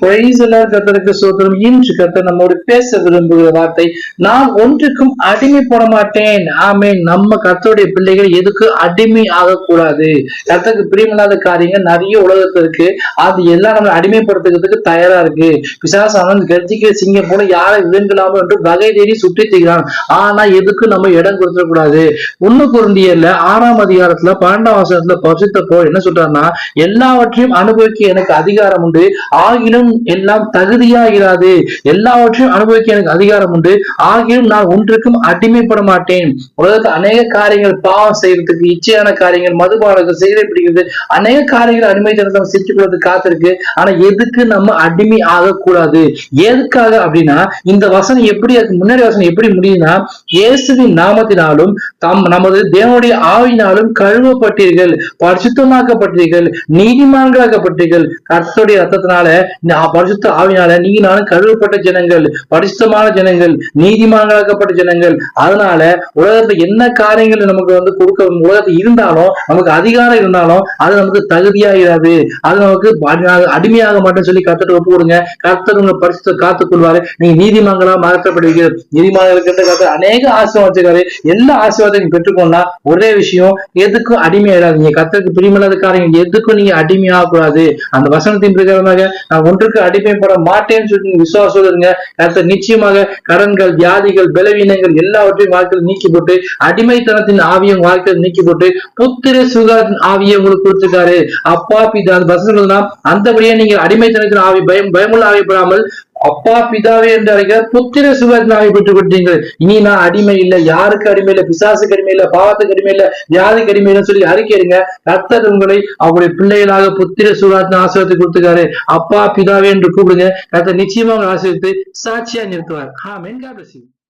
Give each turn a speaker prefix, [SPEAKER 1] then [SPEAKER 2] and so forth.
[SPEAKER 1] Praise the Lord, கர்த்தருக்கு ஸ்தோத்திரம். இன்று கர்த்தர் நம்மோடு பேச விரும்புகிற வார்த்தை, நான் ஒன்றுக்கும் அடிமை போட மாட்டேன். ஆமென். நம்ம கர்த்தருடைய பிள்ளைகள் எதுக்கு அடிமை ஆகக்கூடாது. கர்த்தருக்கு பிரியமில்லாத காரியங்கள் நிறைய உலகத்துல இருக்கு. அது எல்லாம் நம்ம அடிமைப்படுத்துறதுக்கு தயாரா இருக்கு. பிசாசு அவன் கர்ஜிக்கிற சிங்கம் போல யாரை விழுங்கலாமோ என்று வகை தேடி சுற்றி திரிகிறான். ஆனா எதுக்கு நம்ம இடம் கொடுத்துடக்கூடாது. 1 கொரிந்தியர்ல 6ஆம் அதிகாரத்துல 12ஆம் வசனத்துல பரிசுத்த பவுல் என்ன சொல்றாருன்னா, எல்லாவற்றையும் அனுபவிக்க எனக்கு அதிகாரம் உண்டு, ஆகிலும் எல்லாம் தகுதியாகிறாது. எல்லாவற்றையும் அனுபவிக்க எனக்கு அதிகாரம் உண்டு, ஆகியும் நான் ஒன்றுக்கும் அடிமைப்பட மாட்டேன். உலகத்துல அநேக காரியங்கள், பாவம் செய்யறதுக்கு, இச்சையான காரியங்கள், மதுபானங்கள், சிகரெட் பிடிக்கிறது, அநேக காரியங்கள் அடிமைத்தனத்தை சிக்கிக்கொள்வது காத்திருக்கு. ஆனா எதுக்கு நம்ம அடிமை ஆகக்கூடாது. எதுக்காக அப்படின்னா, இந்த வசனம் எப்படி, அதுக்கு முன்னாடி வசனம் எப்படி முடியுதுன்னா, இயேசுவின் நாமத்தினாலும் நமது தேவனுடைய ஆவியினாலும் கழுவப்பட்டீர்கள், பரிசுத்தமாக்கப்பட்டீர்கள், நீதிமான்களாக்கப்பட்டீர்கள். கர்த்தருடைய ரத்தத்தினால, பரிசுத்த ஆவியினால நீங்க நானும் கழுவப்பட்ட ஜனங்கள், பரிசுத்தமான ஜனங்கள், நீதிமான்களாக்கப்பட்ட ஜனங்கள். அதனால உலகத்துல என்ன காரியங்கள் நமக்கு கொடுக்க உலகத்துல இருந்தாலும், நமக்கு அதிகாரம் இருந்தாலும் அது நமக்கு தகுதியாகிறாது. அது நமக்கு அடிமையாக மாட்டேன்னு சொல்லி கர்த்தர் ஒப்பு கொடுங்க. கர்த்தர் உங்களை பரிசுத்த காத்துக் கொள்வாரு. நீங்க நீதிமங்களா மாற்றப்படுவீர்கள். நீதிமன்றங்கள் கர்த்தர் அநேக ஆசீர்வாதம் வச்சிருக்காரு. எல்லா ஆசீர்வாதத்தையும் பெற்றுக்கொண்டா ஒரே விஷயம், எதுக்கும் அடிமையாயிடாதீங்க. கர்த்தருக்கு பிரியமில்லாத காரியங்கள் எதுக்கும் நீங்க அடிமையாக கூடாது. அந்த வசனத்தின் பிரகாரமாக நான் ஒன்றுக்கு அடிமைப்பட மாட்டேன்னு சொல்லி விசுவாசம் இருங்க. கர்த்தர் நிச்சயமாக கடன்கள், வியாதிகள், பலவீனங்கள் எல்லாவற்றையும் வாழ்க்கையில் நீக்கி போட்டு, அடிமைத்தனத்தின் ஆவியும் வாழ்க்கையில் நீக்கி போட்டு, புத்திர சுகாரத்தின் ஆவியை உங்களுக்கு கொடுத்திருக்காரு. அப்பா பிதா வசனம் அந்தபடியே நீங்கள் அடிமைத்தனத்தின் ஆவி, பயமுள்ள ஆவிப்படாமல் அப்பா பிதாவே என்று அழைக்க புத்திர சுகத்தின் ஆவி பெற்றுக் கொடுத்தீங்கள். இனி நான் அடிமை இல்லை, யாருக்கு அடிமை இல்லை, பிசாசுக்கு அடிமை இல்லை, பாவத்துக்கு அடிமை இல்லை, வியாதிக்கு அடிமை இல்லைன்னு சொல்லி அறிக்கைங்க. கர்த்தர் உங்களை அவருடைய பிள்ளைகளாக புத்திர சுகத்தின் ஆசீர்வாதத்தை கொடுத்துக்காரு. அப்பா பிதாவே என்று கூப்பிடுங்க. கர்த்தர் நிச்சயமா உங்களை ஆசீர்வதித்து சாட்சியா நிறுத்துவார். ஆமென். God bless you.